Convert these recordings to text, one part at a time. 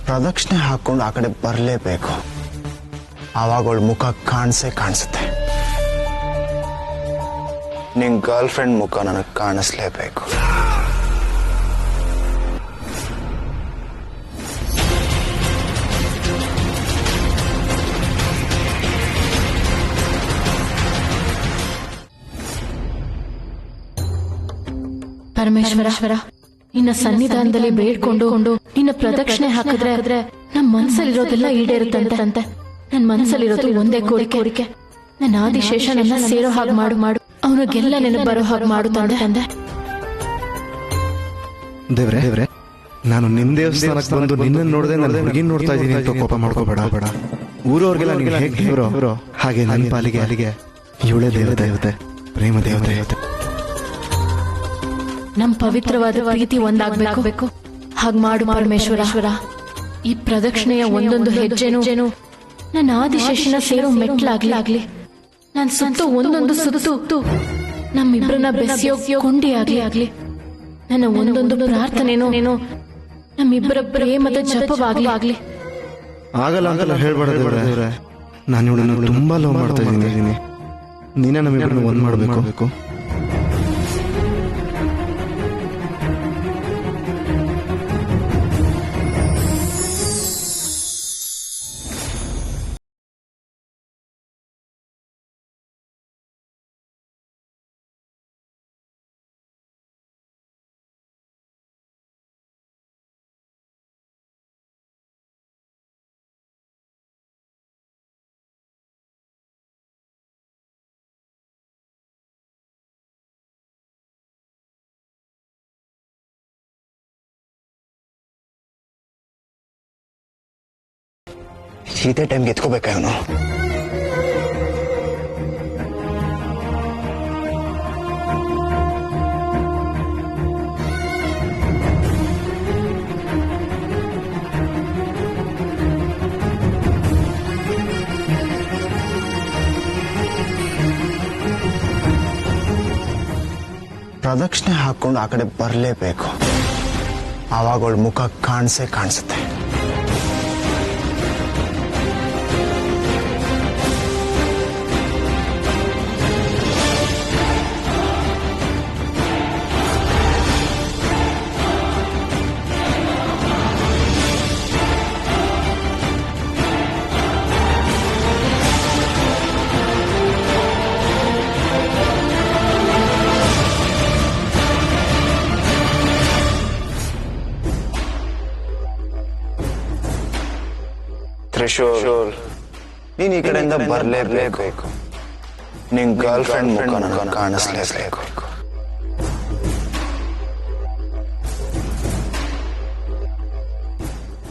ಪ್ರದಕ್ಷಿಣೆ ಹಾಕೊಂಡು ಆ ಕಡೆ ಬರಲೇಬೇಕು. ಆವಾಗ ಅವಳ ಮುಖ ಕಾಣಿಸುತ್ತೆ. ನಿನ್ ಗರ್ಲ್ ಫ್ರೆಂಡ್ ಮುಖ ನನಗೆ ಕಾಣಿಸ್ಲೇಬೇಕು. ಪರಮೇಶ್ವರ, ನಿನ್ನ ಸನ್ನಿಧಾನದಲ್ಲಿ ಬೇಡ್ಕೊಂಡು ನಿನ್ನ ಪ್ರದಕ್ಷಿಣೆ ಹಾಕಿದ್ರೆ ನಮ್ಮ ಮನಸ್ಸಲ್ಲಿರೋದೆಲ್ಲ ಈಡೇರುತ್ತಂತೆ. ನನ್ನ ಮನಸ್ಸಲ್ಲಿರೋದು ಒಂದೇ ಕೋರಿಕೆ, ನನ್ನ ಆದಿಶೇಷ ನನ್ನ ಸೇರೋ ಹಾಗೆ ಮಾಡು. ಅವನಿಗೆಲ್ಲ ನೆನಪು ಬರೋ ಹಾಗೆ ಮಾಡು ತಂದೆ. ದೇವ್ರೆ, ನಾನು ನಿಮ್ ದೇವಸ್ಥಾನಕ್ಕೆ ಬಂದು ನಿನ್ನ ನೋಡದೆ ನನ್ನ ಹುಡುಗಿನ ನೋಡ್ತಾ ಇದ್ದೀನಿ ಅಂತ ಕೋಪ ಮಾಡ್ಕೋಬೇಡ. ಊರವ್ರಿಗೆಲ್ಲ ನೀನು ಹೇಗೆ ದೇವ್ರು ಹಾಗೆ ನನ್ನ ಪಾಲಿಗೆ ಇವಳೇ ದೇವತೆ, ಪ್ರೇಮ ದೇವತೆ. ನಮ್ ಪವಿತ್ರವಾದ ಪ್ರೀತಿ ಒಂದಾಗಬೇಕು. ಹಾಗೆ ಮಾಡು ಪರಮೇಶ್ವರ. ಈ ಪ್ರದಕ್ಷಿಣೆಯ ಒಂದೊಂದು ಹೆಜ್ಜೆನು ನನ್ನ ಆದಿಶೇಷನ ಸೇರೋ ಮೆಟ್ಲಾಗ್ಲಿ. ನಾನು ಸುತ್ತ ಒಂದೊಂದು ಸುತ್ತು ನಮ್ಮಿಬ್ರನ್ನ ಬೆಸೆಯೋ ಕೊಂಡಿ ಆಗ್ಲಿ. ನನ್ನ ಒಂದೊಂದು ಪ್ರಾರ್ಥನೆನೋ ನಮ್ಮಿಬ್ಬರ ಪ್ರೇಮದ ಜಪವಾಗ್ಲಿ. ಆಗಲ್ಲ ಅಂತ ಹೇಳ್ಬಾರ್ದು. ನಾನು ಇವಳನ್ನು ತುಂಬಾ ಲವ್ ಮಾಡ್ತಾ ಇದ್ದೀನಿ. ನೀನೇ ನಮ್ಮಿಬ್ಬರನ್ನ ಒಂದ್ ಮಾಡಬೇಕು. ಇದೇ ಟೈಮ್ಗೆ ಎತ್ಕೋಬೇಕ ಇವನು. ಪ್ರದಕ್ಷಿಣೆ ಹಾಕೊಂಡು ಆ ಕಡೆ ಬರಲೇಬೇಕು. ಆವಾಗ ಅವಳ ಮುಖ ಕಾಣಿಸುತ್ತೆ. ತ್ರಿಶೂಲ್, ನೀನ್ ಈ ಕಡೆಯಿಂದ ಬರಲೇಬೇಕು. ನಿನ್ ಗರ್ಲ್ ಫ್ರೆಂಡ್ ಮುಖ ನನಗೆ ಕಾಣಿಸ್ಲೇಬೇಕು.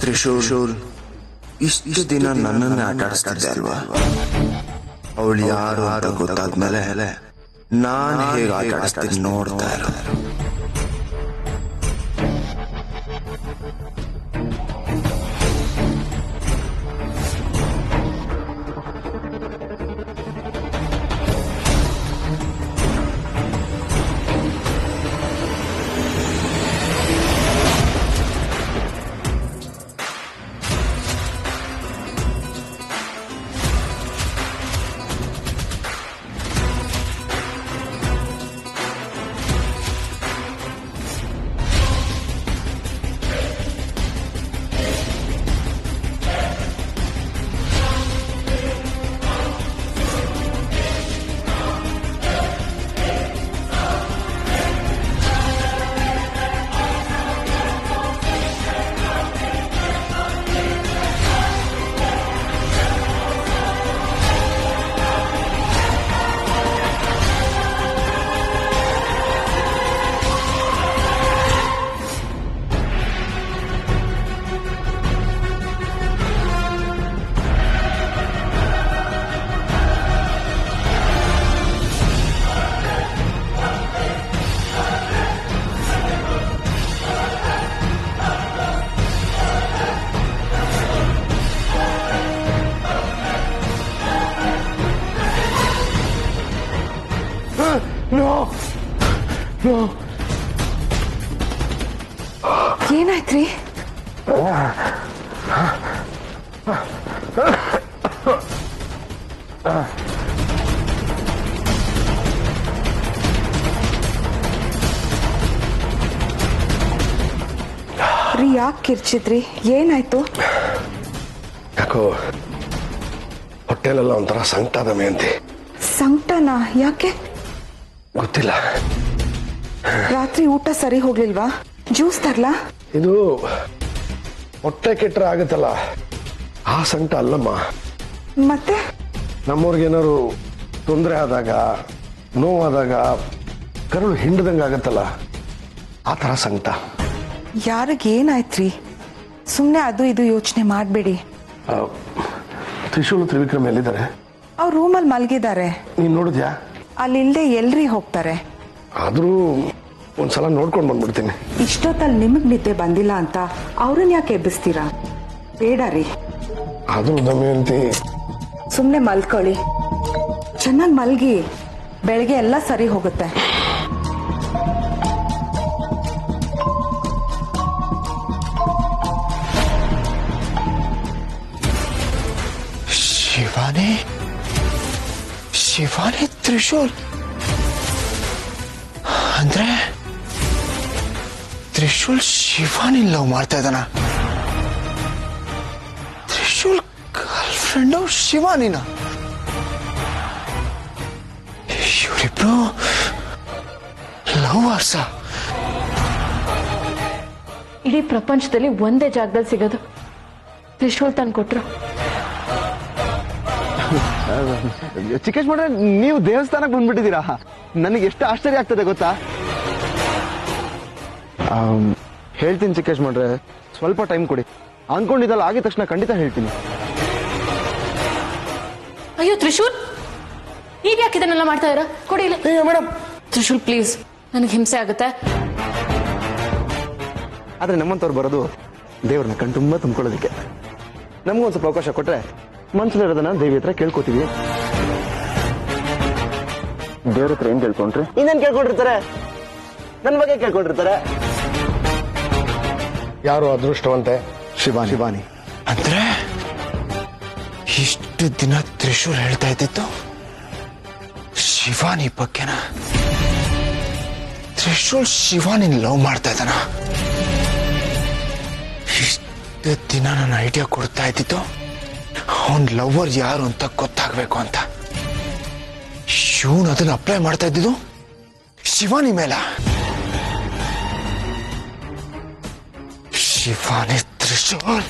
ತ್ರಿಶೂಲ್, ಇಷ್ಟು ದಿನ ನನ್ನನ್ನೇ ಆಟ ಆಡಿಸ್ತಿದ್ದೆ ಅಲ್ವಾ? ಅವಳು ಯಾರು ಅಂತ ಗೊತ್ತಾದ್ಮೇಲೆ ನಾನು ಹೇಗೆ ಆಟ ಆಡಿಸ್ತೀನಿ ನೋಡ್ತಾ ಇರೋ. ಏನಾಯ್ತ್ರಿ? ಯಾಕೆ ಕಿರ್ಚಿದ್ರಿ? ಏನಾಯ್ತು? ಯಾಕೋ ಹೊಟ್ಟೆಲೆಲ್ಲ ಒಂಥರ ಸಂಕಟದ ಮೇಂತಿ. ಸಂಕಟನಾ? ಯಾಕೆ? ಗೊತ್ತಿಲ್ಲ. ರಾತ್ರಿ ಊಟ ಸರಿ ಹೋಗ್ಲಿಲ್ವಾ? ಜ್ಯೂಸ್ ತರ್ಲಾ? ಇದು ಹೊಟ್ಟೆ ಕೆಟ್ಟರೆ ಆಗುತ್ತಲ್ಲ, ಆ ಸಂಕಟ ಅಲ್ಲಮ್ಮ. ಮತ್ತೆ ನಮ್ಮವ್ರಿಗೇನಾದ್ರು ತೊಂದರೆ ಆದಾಗ, ನೋವಾದಾಗ ಕರುಳು ಹಿಂಡದಂಗೆ ಆಗತ್ತಲ್ಲ, ಆ ಥರ ಸಂಕಟ. ಯಾರಿಗೇನಾಯ್ತ್ರಿ? ಸುಮ್ಮನೆ ಅದು ಇದು ಯೋಚನೆ ಮಾಡಬೇಡಿ. ತ್ರಿಶೂಲ್ ತ್ರಿವಿಕ್ರಮ್ ಎಲ್ಲಿದ್ದಾರೆ? ಅವ್ರ ರೂಮಲ್ಲಿ ಮಲಗಿದ್ದಾರೆ. ನೀನ್ ನೋಡಿದ್ಯಾ? ಅಲ್ಲಿಲ್ದೆ ಎಲ್ರಿ ಹೋಗ್ತಾರೆ? ಆದ್ರೂ ಒಂದ್ಸಲ ನೋಡ್ಕೊಂಡು ಬಂದ್ಬಿಡ್ತೀನಿ. ಇಷ್ಟೊತ್ತಲ್ಲಿ ನಿಮಗ್ ನಿದ್ದೆ ಬಂದಿಲ್ಲ ಅಂತ ಅವ್ರನ್ನ ಯಾಕೆ ಎಬ್ಬಿಸ್ತೀರಾ? ಬೇಡ ರೀ. ಆದ್ರೂ ದಮಯಂತಿ, ಸುಮ್ಮನೆ ಮಲ್ಕೊಳ್ಳಿ, ಚೆನ್ನಾಗಿ ಮಲ್ಗಿ, ಬೆಳಗ್ಗೆ ಎಲ್ಲ ಸರಿ ಹೋಗುತ್ತೆ. ಶಿವಾನಿ ತ್ರಿಶೂಲ್ ಅಂದ್ರೆ ತ್ರಿಶೂಲ್ ಶಿವಾನಿ ಲವ್ ಮಾಡ್ತಾ ಇದ್ದಾನ? ತ್ರಿಶೂಲ್ ಗರ್ಲ್ ಫ್ರೆಂಡ್ ಶಿವಾನಿನ? ಇವರಿಬ್ರು ಲವರ್ಸ? ಇಡೀ ಪ್ರಪಂಚದಲ್ಲಿ ಒಂದೇ ಜಾಗದಲ್ಲಿ ಸಿಗೋದು ತ್ರಿಶೂಲ್ ತಂದು ಕೊಟ್ರು. ಚಿಕ್ಕೇಶ್ ಮಾಡ್ರೆ, ನೀವು ದೇವಸ್ಥಾನಕ್ಕೆ ಬಂದ್ಬಿಟ್ಟಿದ್ದೀರಾ? ನನಗೆ ಎಷ್ಟು ಆಶ್ಚರ್ಯ ಆಗ್ತದೆ ಗೊತ್ತಾ? ಹೇಳ್ತೀನಿ ಚಿಕ್ಕೇಶ್ ಮಾಡ್ರೆ, ಸ್ವಲ್ಪ ಟೈಮ್ ಕೊಡಿ. ಅನ್ಕೊಂಡಿದ್ದಲ್ಲ ಆಗಿದ ತಕ್ಷಣ ಖಂಡಿತ ಹೇಳ್ತೀನಿ. ಅಯ್ಯೋ ತ್ರಿಶೂಲ್, ನೀವ್ ಯಾಕೆ ಇದನ್ನೆಲ್ಲ ಮಾಡ್ತಾ ಇದ್ದೀರಾ? ಕೊಡಿ ಇಲ್ಲ. ಮೇಡಮ್. ತ್ರಿಶೂಲ್ ಪ್ಲೀಸ್, ನನಗೆ ಹಿಂಸೆ ಆಗುತ್ತೆ. ಆದ್ರೆ ನಮ್ಮಂತವ್ರು ಬರೋದು ದೇವ್ರನ್ನ ಕಣ್ ತುಂಬಾ ತುಂಬ್ಕೊಳ್ಳೋದಕ್ಕೆ. ನಮ್ಗೊಂದ್ ಸ್ವಲ್ಪ ಅವಕಾಶ ಕೊಟ್ರೆ ಮನ್ಸಲ್ಲಿರೋದನ್ನ ದೇವಿ ಹತ್ರ ಕೇಳ್ಕೊತೀವಿ. ದೇವ್ರ ಹತ್ರ ಏನ್ ಕೇಳ್ಕೊಂಡ್ರಿ? ಇನ್ನೇನ್ ಕೇಳ್ಕೊಂಡಿರ್ತಾರೆ? ನನ್ ಬಗ್ಗೆ ಕೇಳ್ಕೊಂಡಿರ್ತಾರೆ. ಯಾರು ಅದೃಷ್ಟವಂತೆ? ಶಿವಾನಿ. ಅಂದ್ರೆ ಇಷ್ಟು ದಿನ ತ್ರಿಶೂಲ್ ಹೇಳ್ತಾ ಇದ್ದಿತ್ತು ಶಿವಾನಿ ಬಗ್ಗೆನ? ತ್ರಿಶೂಲ್ ಶಿವಾನಿ ಲವ್ ಮಾಡ್ತಾ ಇದ್ದಾನ? ಇಷ್ಟು ದಿನ ನನ್ನ ಐಡಿಯಾ ಕೊಡ್ತಾ ಇದ್ದಿತ್ತು ಅವನ್ ಲವರ್ ಯಾರು ಅಂತ ಗೊತ್ತಾಗ್ಬೇಕು ಅಂತ. ಶಿವನ್ ಅದನ್ನ ಅಪ್ಲೈ ಮಾಡ್ತಾ ಇದ್ದಿದ್ದು ಶಿವಾನಿ ಮೇಲ. ಶಿವಾನಿ ತ್ರಿಶೂಲ್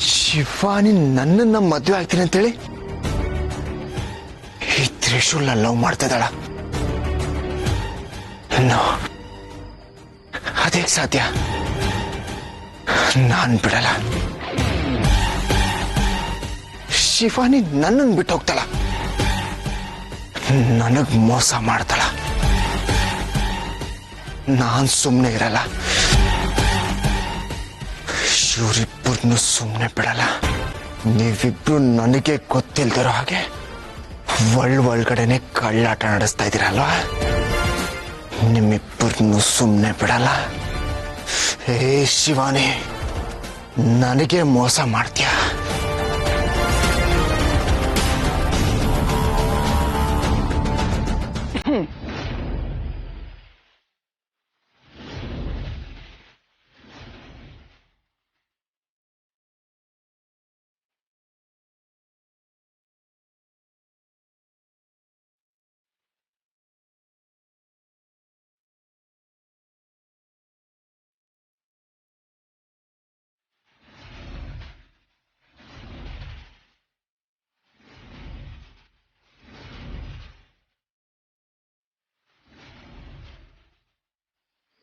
ಶಿವಾನಿ ನನ್ನನ್ನ ಮದುವೆ ಆಗ್ತೀನಿ ಅಂತೇಳಿ ಈ ತ್ರಿಶೂಲ್ನ ಲವ್ ಮಾಡ್ತಾ ಇದ್ದಾಳ? ಅದೇ ಸಾಧ್ಯ? ನಾನ್ ಬಿಡಲ್ಲ. ಶಿವಾನಿ ನನ್ನನ್ನು ಬಿಟ್ಟು ಹೋಗ್ತಾಳ, ನನಗ್ ಮೋಸ ಮಾಡ್ತಾಳ. ನಾನ್ ಸುಮ್ಮನೆ ಇರಲ್ಲ, ಇವರಿಬ್ಬರನ್ನು ಸುಮ್ಮನೆ ಬಿಡಲ್ಲ. ನೀವಿಬ್ರು ನನಗೆ ಗೊತ್ತಿಲ್ದಿರೋ ಹಾಗೆ ಒಳಗಡೆನೆ ಕಳ್ಳಾಟ ನಡೆಸ್ತಾ ಇದ್ದೀರಲ್ವಾ? ನಿಮ್ಮಿಬ್ಬರನ್ನು ಸುಮ್ಮನೆ ಬಿಡಲ್ಲ. ಹೇ ಶಿವಾನಿ, ನನಗೆ ಮೋಸ ಮಾಡ್ತೀಯ?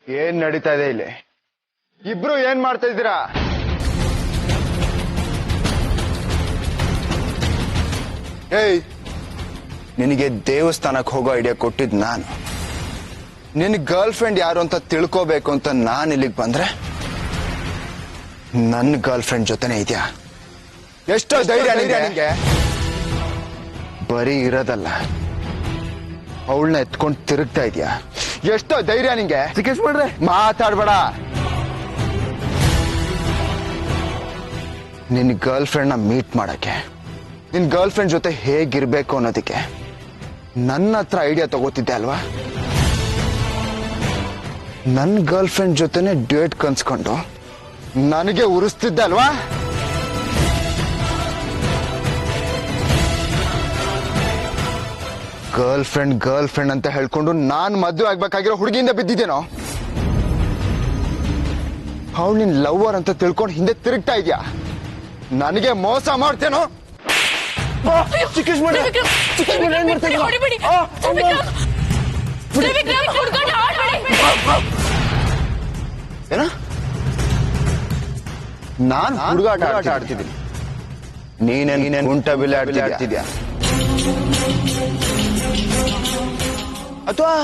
ಏನ್ ನಡೀತಾ ಇದೆ ಇಲ್ಲಿ? ಇಬ್ರು ಏನ್ ಮಾಡ್ತಾ ಇದ್ದೀರಾ? ಏಯ್, ನಿನಗೆ ದೇವಸ್ಥಾನಕ್ಕೆ ಹೋಗೋ ಐಡಿಯಾ ಕೊಟ್ಟಿದ್ ನಾನು. ನಿನ್ ಗರ್ಲ್ ಫ್ರೆಂಡ್ ಯಾರು ಅಂತ ತಿಳ್ಕೋಬೇಕು ಅಂತ ನಾನು ಇಲ್ಲಿಗೆ ಬಂದ್ರೆ ನನ್ನ ಗರ್ಲ್ ಫ್ರೆಂಡ್ ಜೊತೆನೆ ಇದೆಯಾ? ಎಷ್ಟೋ ಧೈರ್ಯ ನಿನಗೆ? ಬರೀ ಇರೋದಲ್ಲ, ಅವಳನ್ನ ಎತ್ಕೊಂಡು ತಿರುಗ್ತಾ ಇದೆಯಾ? ಎಷ್ಟೋ ಧೈರ್ಯ ನಿಂಗೆ? ಚಿಕ್ಕೇಶ್ ಮಾಡ್ರೆ, ಮಾತಾಡ್ಬೇಡ. ನಿನ್ನ ಗರ್ಲ್ ಫ್ರೆಂಡ್ ನ ಮೀಟ್ ಮಾಡಕ್ಕೆ ನಿನ್ ಗರ್ಲ್ ಫ್ರೆಂಡ್ ಜೊತೆ ಹೇಗಿರ್ಬೇಕು ಅನ್ನೋದಕ್ಕೆ ನನ್ನ ಹತ್ರ ಐಡಿಯಾ ತಗೋತಿದ್ದೆ ಅಲ್ವಾ? ನನ್ನ ಗರ್ಲ್ ಫ್ರೆಂಡ್ ಜೊತೆನೆ ಡ್ಯೂಯೆಟ್ ಕನ್ಸ್ಕೊಂಡು ನನಗೆ ಉರಿಸ್ತಿದ್ದೆ ಅಲ್ವಾ? ಗರ್ಲ್ ಫ್ರೆಂಡ್ ಅಂತ ಹೇಳ್ಕೊಂಡು ನಾನ್ ಮದುವೆ ಆಗ್ಬೇಕಾಗಿರೋ ಹುಡುಗಿಯಿಂದ ಬಿದ್ದಿದ್ದೇನೋ? ಅವಳು ನಿನ್ ಲವ್ವರ್ ಅಂತ ತಿಳ್ಕೊಂಡು ಹಿಂದೆ ತಿರುಗ್ತಾ ಇದ್ಯಾ? ನನಗೆ ಮೋಸ ಮಾಡ್ತೇನೋ? ಏನ? ನಾನ್ ಹುಡುಗಾಟ ಆಡ್ತಿದ್ದೀನಿ, ನೀನೇನ್ ಗುಂಟ ಬಿಲ್ಲೆ ಆಡ್ತಿದ್ಯಾ? ಅಥವಾ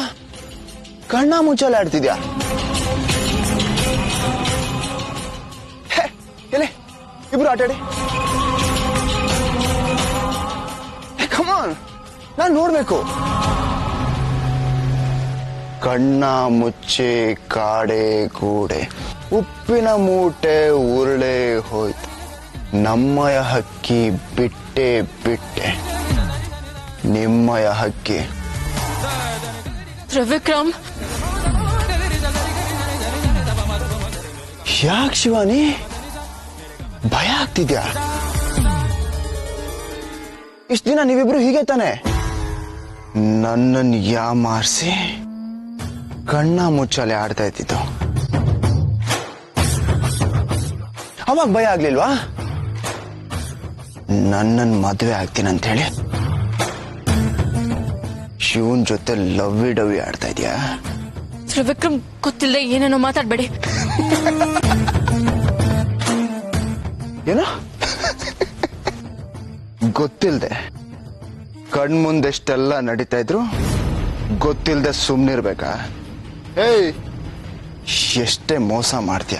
ಕಣ್ಣ ಮುಚ್ಚಲು ಆಡ್ತಿದ್ಯಾ? ಎಲೆ ಇಬ್ರು ಆಟಾಡಿ. ಕಮಾನ್, ನಾನ್ ನೋಡ್ಬೇಕು. ಕಣ್ಣ ಮುಚ್ಚೆ ಕಾಡೆ ಗೂಡೆ ಉಪ್ಪಿನ ಮೂಟೆ ಉರುಳೆ ಹೋಯ್ತು, ನಮ್ಮಯ ಹಕ್ಕಿ ಬಿಟ್ಟೆ ಬಿಟ್ಟೆ ನಿಮ್ಮಯ ಹಕ್ಕಿ. ತ್ರಿವಿಕ್ರಮ್, ಯಾಕೆ ಶಿವಾನಿ ಭಯ ಆಗ್ತಿದ್ಯಾ? ಇಷ್ಟ ದಿನ ನೀವಿಬ್ರು ಹೀಗೆ ತಾನೆ ನನ್ನನ್ನು ಯಾಮಾರಿಸಿ ಕಣ್ಣ ಮುಚ್ಚಾಲೆ ಆಡ್ತಾ ಇದ್ದಿದ್ದು? ಅವಾಗ ಭಯ ಆಗ್ಲಿಲ್ವಾ ನನ್ನನ್ ಮದುವೆ ಆಗ್ತೀನಿ ಅಂತ ಹೇಳಿ? ಶಿವನ್ ಜೊತೆ ಲವ್ವಿ ಡವ್ವಿ ಆಡ್ತಾ ಇದೀಯಾ? ತ್ರಿವಿಕ್ರಮ್, ಗೊತ್ತಿಲ್ಲದೆ ಏನೇನೋ ಮಾತಾಡ್ಬೇಡಿ. ಏನೋ ಗೊತ್ತಿಲ್ದೆ ಕಣ್ಮುಂದೆಷ್ಟೆಲ್ಲ ನಡೀತಾ ಇದ್ರು ಗೊತ್ತಿಲ್ದೆ ಸುಮ್ನಿರ್ಬೇಕಾ? ಏಯ್, ಎಷ್ಟೇ ಮೋಸ ಮಾಡ್ತೀಯ?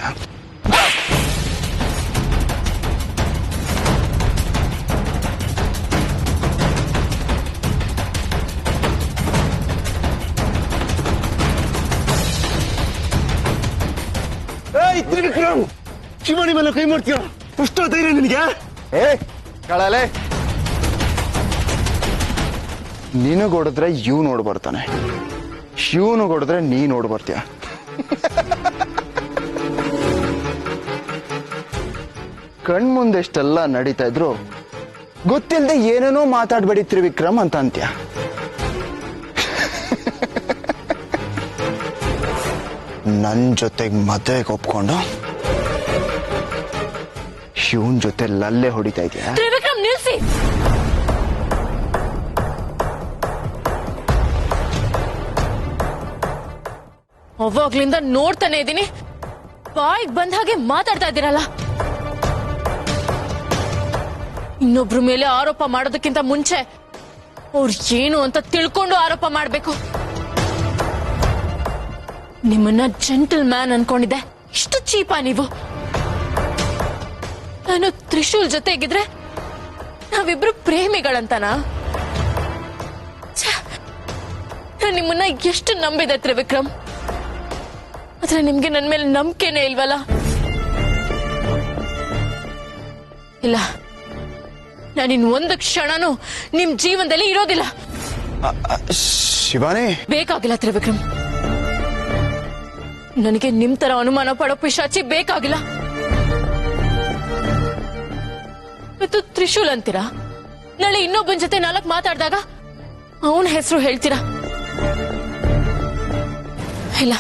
ತ್ರಿವಿಕ್ರಮ್, ಶಿವಾನಿ ಮೇಲೆ ಕೈ ಮಾಡ್ತೀಯ? ಅಷ್ಟು ಧೈರ್ಯ ನಿನಗೆ? ಏ ಕಳಲೆ, ನಿನಗ್ ಹೊಡೆದ್ರೆ ಇವ್ ನೋಡ್ ಬರ್ತಾನೆ, ಶಿವನು ಹೊಡೆದ್ರೆ ನೀ ನೋಡ್ ಬರ್ತೀಯ. ಕಣ್ಮುಂದೆಷ್ಟೆಲ್ಲ ನಡೀತಾ ಇದ್ರು ಗೊತ್ತಿಲ್ಲದೆ ಏನೇನೋ ಮಾತಾಡ್ಬೇಡಿ ತ್ರಿವಿಕ್ರಮ್ ಅಂತ ಅಂತ್ಯ. ನನ್ ಜೊತೆಗೆ ಮದುವೆಗೆ ಒಪ್ಕೊಂಡು ಶಿವನ್ ಜೊತೆ ಲಲ್ಲೆ ಹೊಡಿತಾ ಇದೆಯಾ? ತ್ರಿವಿಕ್ರಮ್, ನಿಲ್ಸಿ. ಅವಾಗ್ಲಿಂದ ನೋಡ್ತಾನೆ ಇದ್ದೀನಿ, ಬಾಯಿಗೆ ಬಂದ ಹಾಗೆ ಮಾತಾಡ್ತಾ ಇದ್ದೀರಲ್ಲ. ಇನ್ನೊಬ್ರ ಮೇಲೆ ಆರೋಪ ಮಾಡೋದಕ್ಕಿಂತ ಮುಂಚೆ ಅವ್ರು ಏನು ಅಂತ ತಿಳ್ಕೊಂಡು ಆರೋಪ ಮಾಡ್ಬೇಕು. ನಿಮ್ಮನ್ನ ಜೆಂಟಲ್ ಮ್ಯಾನ್ ಅನ್ಕೊಂಡಿದ್ದೆ, ಇಷ್ಟು ಚೀಪಾ ನೀವು? ನಾನು ತ್ರಿಶೂಲ್ ಜೊತೆಗಿದ್ರೆ ನಾವಿಬ್ರು ಪ್ರೇಮಿಗಳಂತನಾ? ನಾನು ನಿಮ್ಮನ್ನ ಎಷ್ಟು ನಂಬಿದೆ ತ್ರಿವಿಕ್ರಮ್, ಆದ್ರೆ ನಿಮ್ಗೆ ನನ್ ಮೇಲೆ ನಂಬಿಕೆನೇ ಇಲ್ವಲ್ಲ? ಇಲ್ಲ, ನಾನಿನ್ ಒಂದು ಕ್ಷಣನೂ ನಿಮ್ ಜೀವನದಲ್ಲಿ ಇರೋದಿಲ್ಲ. ಶಿವಾನಿ, ಬೇಕಾಗಿಲ್ಲ ತ್ರಿವಿಕ್ರಮ್, ನನಗೆ ನಿಮ್ ತರ ಅನುಮಾನ ಪಡೋ ಪಿಶಾಚಿ ಬೇಕಾಗಿಲ್ಲ. ಮತ್ತು ತ್ರಿಶೂಲ್ ಅಂತೀರಾ, ನಾಳೆ ಇನ್ನೊಬ್ಬನ ಜೊತೆ 4 ಮಾತಾಡಿದಾಗ ಅವನ ಹೆಸರು ಹೇಳ್ತೀರಾ? ಇಲ್ಲ,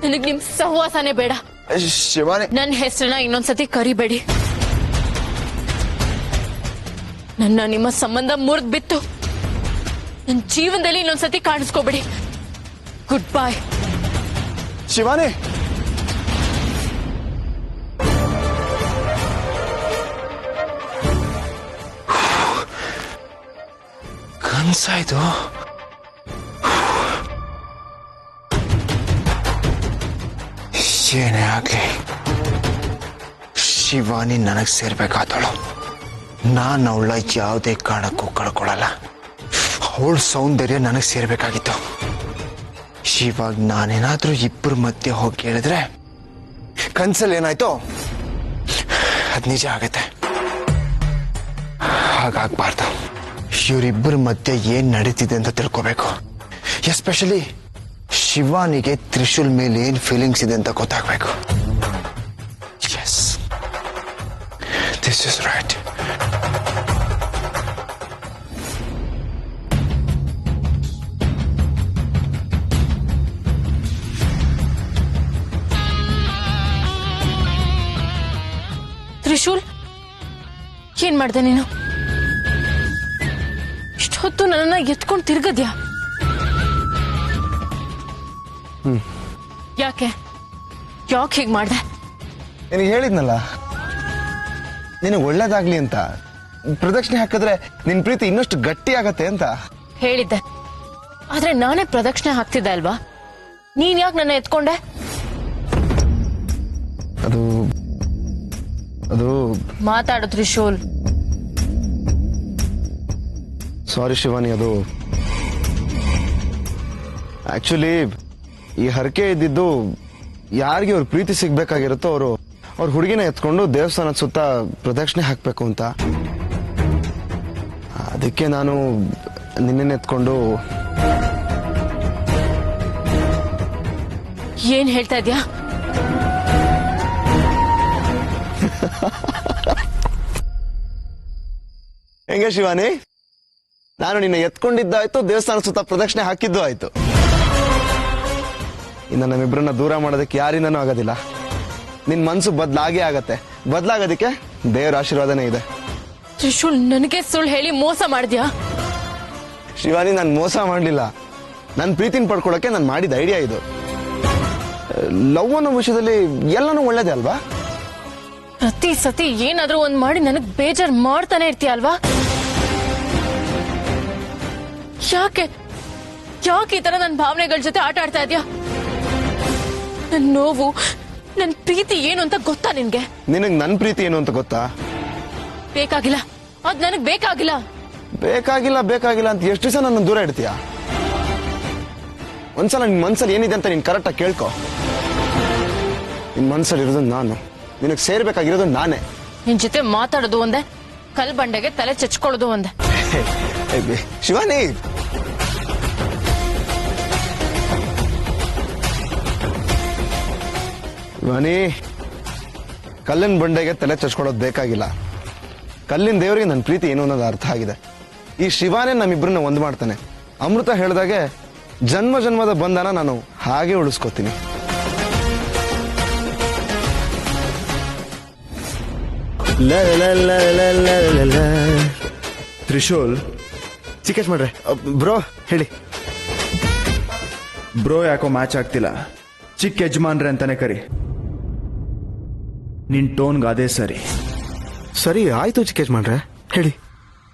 ನನಗ್ ನಿಮ್ ಸಹವಾಸನೆ ಬೇಡ. ಶಿವಾನಿ, ನನ್ನ ಹೆಸರನ್ನ ಇನ್ನೊಂದ್ಸತಿ ಕರಿಬೇಡಿ. ನನ್ನ ನಿಮ್ಮ ಸಂಬಂಧ ಮುರಿದ್ ಬಿತ್ತು, ನನ್ನ ಜೀವನದಲ್ಲಿ ಇನ್ನೊಂದ್ಸತಿ ಕಾಣಿಸ್ಕೋಬೇಡಿ. ಗುಡ್ ಬಾಯ್. ಶಿವಾನಿ, ಕನ್ಸಾಯ್ತು. ಏನೇ ಆಗ್ಲಿ, ಶಿವಾನಿ ನನಗ್ ಸೇರ್ಬೇಕಾದಳು. ನಾನು ಅವಳ ಯಾವುದೇ ಕಾರಣಕ್ಕೂ ಕಳ್ಕೊಳಲ್ಲ. ಅವಳ ಸೌಂದರ್ಯ ನನಗ್ ಸೇರ್ಬೇಕಾಗಿತ್ತು. ಇವಾಗ ನಾನೇನಾದ್ರೂ ಇಬ್ಬರ ಮಧ್ಯೆ ಹೋಗಿ ಕೇಳಿದ್ರೆ ಕನ್ಸಲ್ಲಿ ಏನಾಯ್ತೋ ಅದ್ ನಿಜ ಆಗತ್ತೆ. ಹಾಗಾಗ್ಬಾರ್ದು. ಇವರಿಬ್ಬರ ಮಧ್ಯೆ ಏನ್ ನಡೀತಿದೆ ಅಂತ ತಿಳ್ಕೋಬೇಕು. ಎಸ್ಪೆಷಲಿ ಶಿವಾನಿಗೆ ತ್ರಿಶೂಲ್ ಮೇಲೆ ಏನ್ ಫೀಲಿಂಗ್ಸ್ ಇದೆ ಅಂತ ಗೊತ್ತಾಗ್ಬೇಕು. Yes, this is right. Trishul, ಏನ್ ಮಾಡ್ದೆ ನೀನು? ಇಷ್ಟೊತ್ತು ನನ್ನನ್ನ ಎತ್ಕೊಂಡು ತಿರ್ಗದ್ಯಾ? ಯಾಕೆ ಹೀಗ್ ಮಾಡ್ದೆ? ನಿನಗೆ ಹೇಳಿದ್ನಲ್ಲ, ನಿನಗೆ ಒಳ್ಳೇದಾಗ್ಲಿ ಅಂತ. ಪ್ರದಕ್ಷಿಣೆ ಹಾಕಿದ್ರೆ ನಿನ್ ಪ್ರೀತಿ ಇನ್ನಷ್ಟು ಗಟ್ಟಿ ಆಗತ್ತೆ ಅಂತ ಹೇಳಿದ್ದೆ. ಆದ್ರೆ ನಾನೇ ಪ್ರದಕ್ಷಿಣೆ ಹಾಕ್ತಿದ್ದೆ ಅಲ್ವಾ? ನೀನ್ ಯಾಕೆ ನನ್ನ ಎತ್ಕೊಂಡೆ? ಅದು ಮಾತಾಡು ತ್ರಿಶೂಲ್. ಸಾರಿ ಶಿವಾನಿ, ಅದು ಆಕ್ಚುಲಿ ಈ ಹರಕೆ ಇದ್ದಿದ್ದು ಯಾರಿಗೆ ಅವ್ರ ಪ್ರೀತಿ ಸಿಗ್ಬೇಕಾಗಿರುತ್ತೋ ಅವ್ರ ಹುಡುಗಿನ ಎತ್ಕೊಂಡು ದೇವಸ್ಥಾನದ ಸುತ್ತ ಪ್ರದಕ್ಷಿಣೆ ಹಾಕ್ಬೇಕು ಅಂತ. ಅದಕ್ಕೆ ನಾನು ನಿನ್ನೆ ಎತ್ಕೊಂಡು. ಏನ್ ಹೇಳ್ತಾ ಇದ್ಯಾ? ಹೆಂಗೆ ಶಿವಾನಿ, ನಾನು ನಿನ್ನ ಎತ್ಕೊಂಡಿದ್ದಾಯ್ತು, ದೇವಸ್ಥಾನ ಸುತ್ತ ಪ್ರದಕ್ಷಿಣೆ ಹಾಕಿದ್ದು ಆಯ್ತು. ಇನ್ನು ನಮ್ಮಿಬ್ಬರನ್ನ ದೂರ ಮಾಡೋದಕ್ಕೆ ಯಾರಿಂದನೂ ಆಗೋದಿಲ್ಲ. ನಿನ್ ಮನ್ಸು ಬದಲಾಗೇ ಆಗತ್ತೆ. ಬದಲಾಗೋದಕ್ಕೆ ದೇವರ ಆಶೀರ್ವಾದನೇ ಇದೆ. ತ್ರಿಶೂಲ್, ನನಗೆ ಸುಳ್ಳು ಹೇಳಿ ಮೋಸ ಮಾಡಿದ್ಯಾ? ಶಿವಾನಿ, ನಾನು ಮೋಸ ಮಾಡಲಿಲ್ಲ. ನನ್ನ ಪ್ರೀತಿನ ಪಡ್ಕೊಳಕ್ಕೆ ನಾನು ಮಾಡಿದ ಐಡಿಯಾ ಇದು. ಲವ್ ಅನ್ನೋ ವಿಷಯದಲ್ಲಿ ಎಲ್ಲನೂ ಒಳ್ಳೇದೇ ಅಲ್ವಾ? ಪ್ರತಿ ಸತಿ ಏನಾದ್ರೂ ಒಂದ್ ಮಾಡಿ ನನಗ್ ಬೇಜಾರ್ ಮಾಡ್ತಾನೆ ಇರ್ತೀಯ ಅಲ್ವಾ? ಯಾಕೆ ಈ ತರ ನನ್ನ ಭಾವನೆಗಳ ಜೊತೆ ಆಟ ಆಡ್ತಾ ಇದ್ಯಾ? ನನ್ ನೋವು, ನನ್ ಪ್ರೀತಿ ಏನು ಅಂತ ಗೊತ್ತಾ ನಿನ್ಗೆ? ನಿನಗ್ ನನ್ನ ಪ್ರೀತಿ ಏನು ಅಂತ ಗೊತ್ತಾ? ಬೇಕಾಗಿಲ್ಲ, ಅದ್ ನನಗ್ ಬೇಕಾಗಿಲ್ಲ. ಬೇಕಾಗಿಲ್ಲ ಅಂತ ಎಷ್ಟು ದಿವಸ ನನ್ನ ದೂರ ಇಡ್ತೀಯ? ಒಂದ್ಸಲ ನಿನ್ ಮನ್ಸಲ್ಲಿ ಏನಿದೆ ಅಂತ ನೀನ್ ಕರೆಕ್ಟಾಗಿ ಕೇಳ್ಕೊ. ನಿನ್ ಮನ್ಸಲ್ಲಿ ಇರೋದು ನಾನು, ನಿನಗ್ ಸೇರ್ಬೇಕಾಗಿರೋದು ನಾನೇ. ನಿನ್ ಜೊತೆ ಮಾತಾಡೋದು ಒಂದೇ, ಕಲ್ ಬಂಡೆಗೆ ತಲೆ ಚಚ್ಕೊಳ್ಳೋದು ಒಂದೇ. ಶಿವಾನಿ, ಕಲ್ಲಿನ ಬಂಡೆಗೆ ತಲೆ ಚಚ್ಕೊಳ್ಳೋದು ಬೇಕಾಗಿಲ್ಲ. ಕಲ್ಲಿನ ದೇವರಿಗೆ ನನ್ನ ಪ್ರೀತಿ ಏನು ಅನ್ನೋದು ಅರ್ಥ ಆಗಿದೆ. ಈ ಶಿವಾನೇ ನಮ್ಮಿಬ್ಬರನ್ನ ಒಂದು ಮಾಡ್ತಾನೆ. ಅಮೃತ ಹೇಳಿದಾಗೆ ಜನ್ಮ ಜನ್ಮದ ಬಂಧನ ನಾನು ಹಾಗೆ ಉಳಿಸ್ಕೋತೀನಿ. ತ್ರಿಶೂಲ್, ಚಿಕೇಶ್ ಮಾಡ್ರೆ ಬ್ರೋ, ಹೇಳಿ. ಬ್ರೋ ಯಾಕೋ ಮ್ಯಾಚ್ ಆಗ್ತಿಲ್ಲ. ಚಿಕ್ಕ ಯಜಮಾನ್ರೆ ಅಂತಾನೆ ಕರಿ. ನಿನ್ ಟೋನ್ಗೆ ಅದೇ ಸರಿ. ಸರಿ ಆಯ್ತು ಚಿಕೇಶ್ ಮಾಡ್ರೆ, ಹೇಳಿ.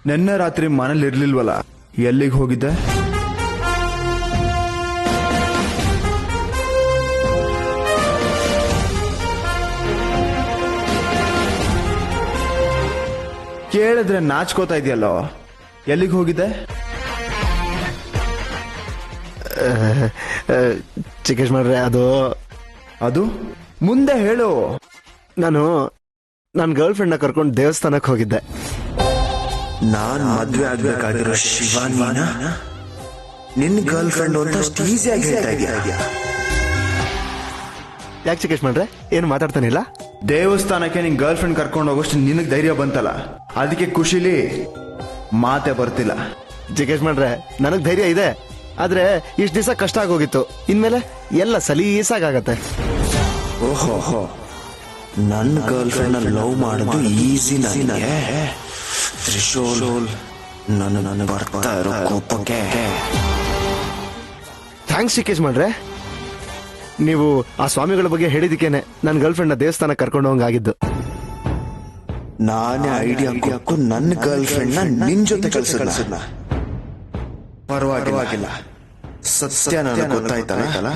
ನಿನ್ನೆ ರಾತ್ರಿ ಮನೇಲಿ ಇರ್ಲಿಲ್ವಲ್ಲ, ಎಲ್ಲಿಗೆ ಹೋಗಿದ್ದೆ? ಕೇಳಿದ್ರೆ ನಾಚ್ಕೋತಾ ಇದೆಯಲ್ಲೋ, ಎಲ್ಲಿಗೆ ಹೋಗಿದ್ದೆ? ಚಿಕೇಶ್ ಮಾಡ್ರೆ, ಅದು ಮುಂದೆ ಹೇಳು. ನಾನು ನನ್ನ ಗರ್ಲ್ ಫ್ರೆಂಡ್ನ ಕರ್ಕೊಂಡು ದೇವಸ್ಥಾನಕ್ಕೆ ಹೋಗಿದ್ದೆ. ನಾನ್ ಮದ್ವೆ ಆಗ್ಬೇಕಾಗಿರೋ ಶಿವಾನಿನ ನಿನ್ ಗರ್ಲ್ ಫ್ರೆಂಡ್ ಅಂತ ಅಷ್ಟು ಈಸಿಯಾಗಿ ಹೇಳ್ತಾ ಇದೀಯ? ಯಾಕೆ ಚಿಕೇಶ್ ಮಾಡ್ರೆ, ಏನು ಮಾತಾಡ್ತಾನಿಲ್ಲ? ದೇವಸ್ಥಾನಕ್ಕೆ ನಿನ್ ಗರ್ಲ್ ಫ್ರೆಂಡ್ ಕರ್ಕೊಂಡು ಹೋಗೋಷ್ಟು ನಿನಗ್ ಧೈರ್ಯ ಬಂತಲ್ಲ, ಅದಕ್ಕೆ ಖುಷಿಲಿ ಮಾತೆ ಬರ್ತಿಲ್ಲ. ಚಿಕೇಶ್ ಮಾಡ್ರೆ, ನನಗ್ ಧೈರ್ಯ ಇದೆ, ಆದ್ರೆ ಇಷ್ಟ ದಿವಸ ಕಷ್ಟ ಆಗೋಗಿತ್ತು. ಇನ್ಮೇಲೆ ಎಲ್ಲ ಸಲೀಸಾಗತ್ತೆ. ಓಹೋ, ನನ್ನ ಗರ್ಲ್ ಫ್ರೆಂಡ್ ಲವ್ ಮಾಡೋದು ಈಸಿ ನನಗೆ. ತ್ರಿಶೂಲ್, ನನ್ನ ಬರ್ತಾ ಇರೋ ಕೋಪಕ್ಕೆ ಥ್ಯಾಂಕ್ಸ್ ಚಿಕೇಶ್ ಮಾಡ್ರೆ. ನೀವು ಆ ಸ್ವಾಮಿಗಳ ಬಗ್ಗೆ ಹೇಳಿದಕ್ಕೇನೆ ನನ್ನ ಗರ್ಲ್ ಫ್ರೆಂಡ್ ನ ದೇವಸ್ಥಾನ ಕರ್ಕೊಂಡು ಹೋಗಂಗಾಗಿದ್ದು. ನಾನೇ ಐಡಿಯಾ ಕೊಟ್ಟು ನನ್ನ ಗರ್ಲ್ ಫ್ರೆಂಡ್ ನ ನಿನ್ ಜೊತೆ ಕಳ್ಸಿದ್ನ. ಪರವಾಗಿಲ್ಲ, ಸತ್ಯ ನನಗೆ ಗೊತ್ತಾಯ್ತಲ್ಲ,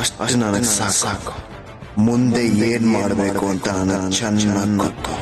ಅಷ್ಟು ನನಗೆ ಸಾಕು. ಮುಂದೆ ಏನ್ ಮಾಡ್ಬೇಕು ಅಂತ ನನಗೆ ಚೆನ್ನಾಗಿ ಗೊತ್ತು.